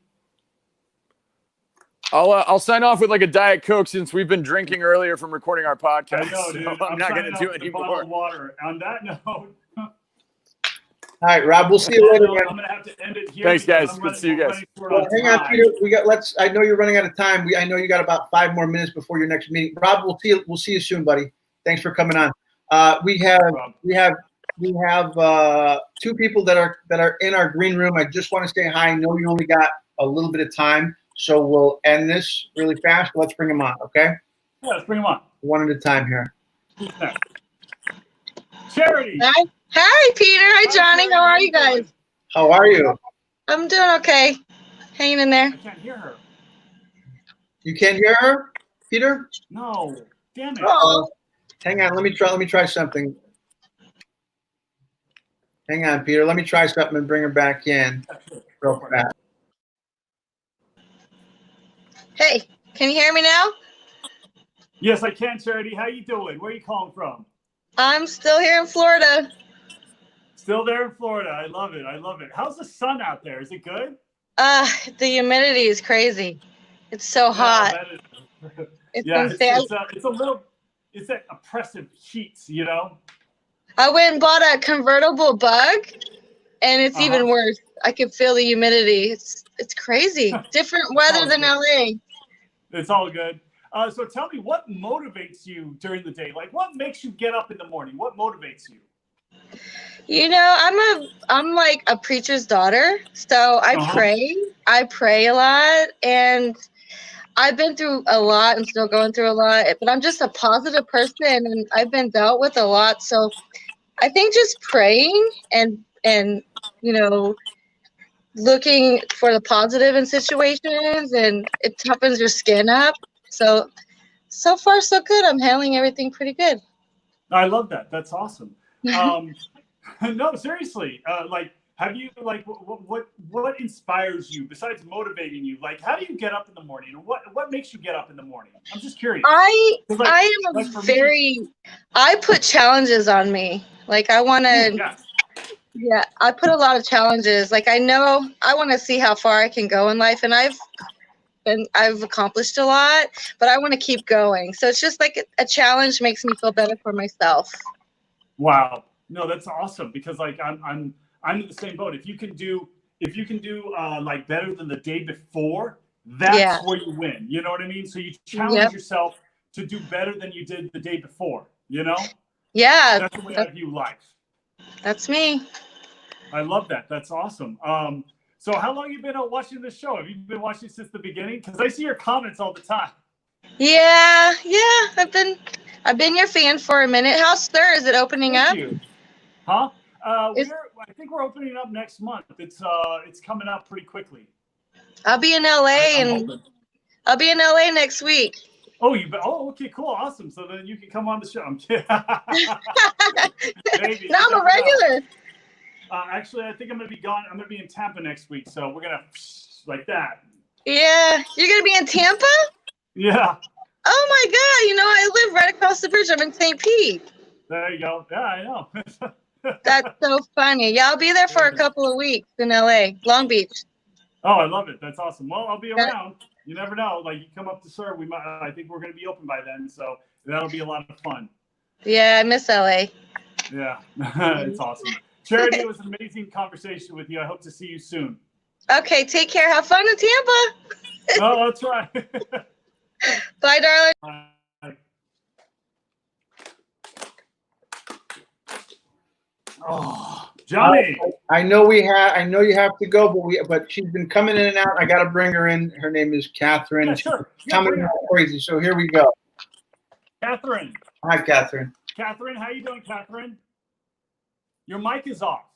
I'll sign off with like a Diet Coke since we've been drinking earlier from recording our podcast. I know, dude. So I'm not going to do any any bottle more. of water. On that note, All right, Rob. We'll see you later. I'm gonna have to end it here. Thanks, guys. Good to see you guys. Well, hang on, Peter. I know you're running out of time. I know you got about 5 more minutes before your next meeting. Rob, we'll see you soon, buddy. Thanks for coming on. We have 2 people that are in our green room. I just want to say hi. I know you only got a little bit of time, so we'll end this really fast. Let's bring them on, okay? Yeah, let's bring them on. One at a time here. Charity. Hi, Peter. Hi, Johnny. How are you guys? How are you? I'm doing okay. Hanging in there. I can't hear her. You can't hear her, Peter? No. Damn it. Oh. Hang on. Let me try something. Hang on, Peter. Let me try something and bring her back in real fast. Hey, can you hear me now? Yes, I can, Charity. How you doing? Where are you calling from? I'm still here in Florida. Still there in Florida. I love it. I love it. How's the sun out there? Is it good? The humidity is crazy. It's so hot. It's insane. It's that oppressive heat, you know? I went and bought a convertible bug, and it's even worse. I can feel the humidity. It's crazy. Different weather than LA. It's all good. So tell me, what motivates you during the day? Like, what makes you get up in the morning? What motivates you? You know, I'm like a preacher's daughter, so I pray. I pray a lot, and I've been through a lot and still going through a lot, but I'm just a positive person, and I've been dealt with a lot. So I think just praying and you know, looking for the positive in situations, and it toughens your skin up. So far so good. I'm handling everything pretty good. I love that. That's awesome. No, seriously. Like, have you like what inspires you besides motivating you? Like, how do you get up in the morning? What makes you get up in the morning? I'm just curious. I put challenges on me. Like, I want to. Yeah, I put a lot of challenges. Like, I know I want to see how far I can go in life, and I've accomplished a lot, but I want to keep going. So it's just like a challenge makes me feel better for myself. Wow. No, that's awesome, because like I'm in the same boat. If you can do like better than the day before, that's where you win. You know what I mean? So you challenge yourself to do better than you did the day before, you know? Yeah. That's the way I view life. That's me. I love that. That's awesome. So how long have you been watching this show? Have you been watching since the beginning? Because I see your comments all the time. Yeah. I've been your fan for a minute. How's Stir? Is it opening up? Thank you. Huh? I think we're opening up next month. It's coming up pretty quickly. I'll be in LA I'll be in LA next week. Oh, okay, cool, awesome. So then you can come on the show. I'm kidding. Maybe. No, I'm a regular. Actually, I think I'm gonna be gone. I'm gonna be in Tampa next week, so we're gonna like that. Yeah, you're gonna be in Tampa? Yeah. Oh my God! You know, I live right across the bridge. I'm in St. Pete. There you go. Yeah, I know. That's so funny. Yeah, I'll be there for a couple of weeks in LA, Long Beach. Oh, I love it. That's awesome. Well, I'll be around. You never know. Like, you come up to serve. I think we're gonna be open by then, so that'll be a lot of fun. Yeah, I miss LA. Yeah, it's awesome. Charity, it was an amazing conversation with you. I hope to see you soon. Okay, take care. Have fun in Tampa. Oh, that's right. Bye, darling. Bye. Oh, Johnny. I know you have to go, but she's been coming in and out. I got to bring her in. Her name is Catherine. Yeah, sure. She's coming in crazy. So here we go. Catherine. Hi, Catherine. Catherine, how you doing, Catherine? Your mic is off.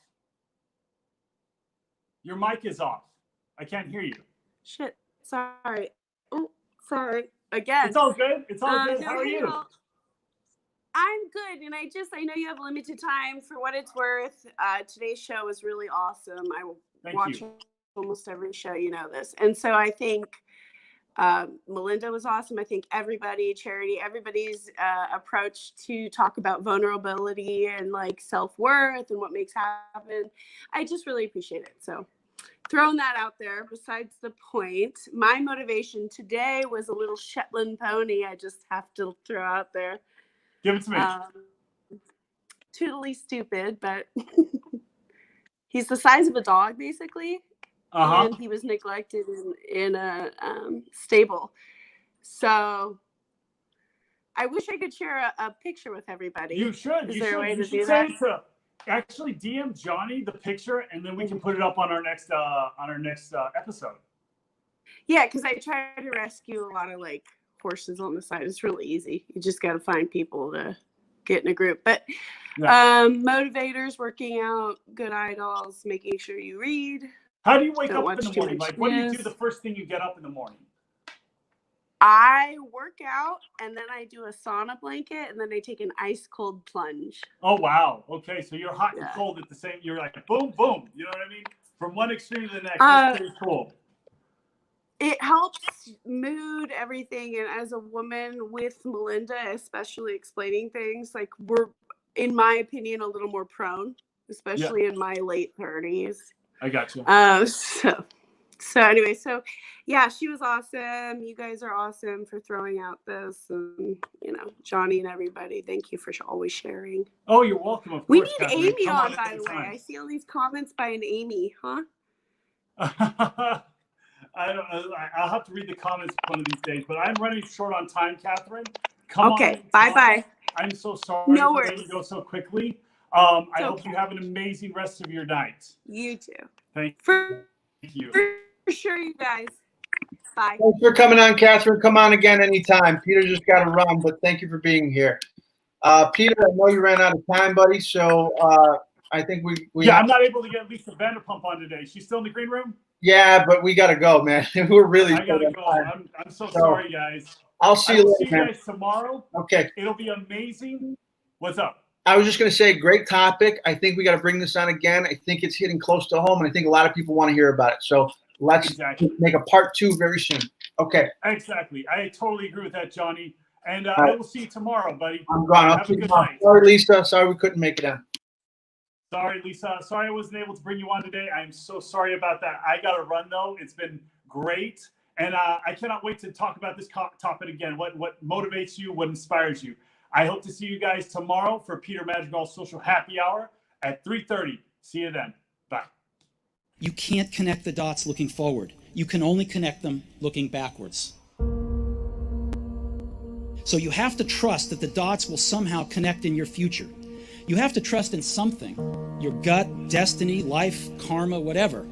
Your mic is off. I can't hear you. Shit. Sorry. Oh, sorry. Again. It's all good. It's all good. How are you? I'm good, and I know you have limited time. For what it's worth, today's show was really awesome. I watch almost every show, you know this, and so I think Melinda was awesome. I think everybody's approach to talk about vulnerability and like self-worth and what makes happen. I just really appreciate it. So throwing that out there. Besides the point, my motivation today was a little Shetland pony. I just have to throw out there. Give it to me. Totally stupid, but he's the size of a dog, basically. And he was neglected in a stable. So I wish I could share a picture with everybody. You should. Is you there should. a way you to should do send that? it to, actually DM Johnny the picture, and then we can put it up on our next episode. Yeah, because I try to rescue a lot of like horses on the side. It's really easy. You just got to find people to get in a group. But motivators, working out, good idols, making sure you read. How do you wake Don't up in watch the morning? too much Like, what do you do news. the first thing you get up in the morning? I work out, and then I do a sauna blanket, and then I take an ice cold plunge. Oh, wow. Okay, so you're hot and cold at the same. You're like boom, boom. You know what I mean? From one extreme to the next. That's pretty cool. It helps mood, everything, and as a woman with Melinda, especially explaining things, like we're, in my opinion, a little more prone, especially in my late 30s. I got you. So anyway, so yeah, she was awesome. You guys are awesome for throwing out this, and Johnny and everybody. Thank you for always sharing. Oh, you're welcome. Of We course, need Catherine. Amy Come on, by the way. anytime. I see all these comments by an Amy, huh? I'll have to read the comments one of these days, but I'm running short on time, Catherine. Come on. Okay, bye-bye. I'm so sorry No for letting worries. you go so quickly. I hope okay. you have an amazing rest of your night. You too. Thank you. For sure, you guys. Bye. Thanks for coming on, Catherine. Come on again anytime. Peter just got to run, but thank you for being here. Peter, I know you ran out of time, buddy, so I think we I'm not able to get Lisa Vanderpump on today. She's still in the green room? Yeah, but we got to go, man. We're really I got to go. I'm so sorry, guys. I'll see you See later, you man. guys tomorrow. Okay. It'll be amazing. What's up? I was just going to say, great topic. I think we got to bring this on again. I think it's hitting close to home, and I think a lot of people want to hear about it. So let's make a part 2 very soon. Okay. Exactly. I totally agree with that, Johnny. And I will see you tomorrow, buddy. I'm gone. I'll Have see a you good tomorrow. night. Sorry, Lisa. Sorry we couldn't make it on. Sorry, Lisa. Sorry I wasn't able to bring you on today. I'm so sorry about that. I got to run, though. It's been great. And I cannot wait to talk about this topic again. What motivates you? What inspires you? I hope to see you guys tomorrow for Peter Madrigal's Social Happy Hour at 3:30. See you then. Bye. You can't connect the dots looking forward. You can only connect them looking backwards. So you have to trust that the dots will somehow connect in your future. You have to trust in something, your gut, destiny, life, karma, whatever.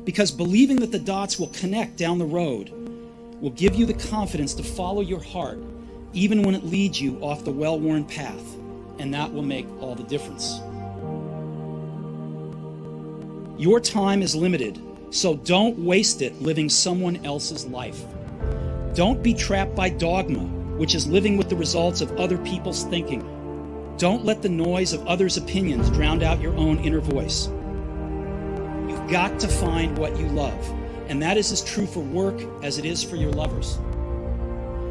Because believing that the dots will connect down the road will give you the confidence to follow your heart, even when it leads you off the well-worn path, and that will make all the difference. Your time is limited, so don't waste it living someone else's life. Don't be trapped by dogma, which is living with the results of other people's thinking. Don't let the noise of others' opinions drown out your own inner voice. You've got to find what you love, and that is as true for work as it is for your lovers.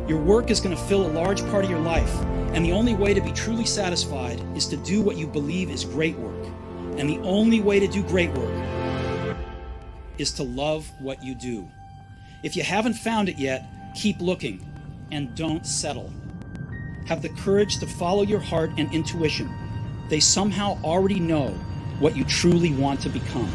Your work is going to fill a large part of your life, and the only way to be truly satisfied is to do what you believe is great work. And the only way to do great work is to love what you do. If you haven't found it yet, keep looking and don't settle. Have the courage to follow your heart and intuition. They somehow already know what you truly want to become.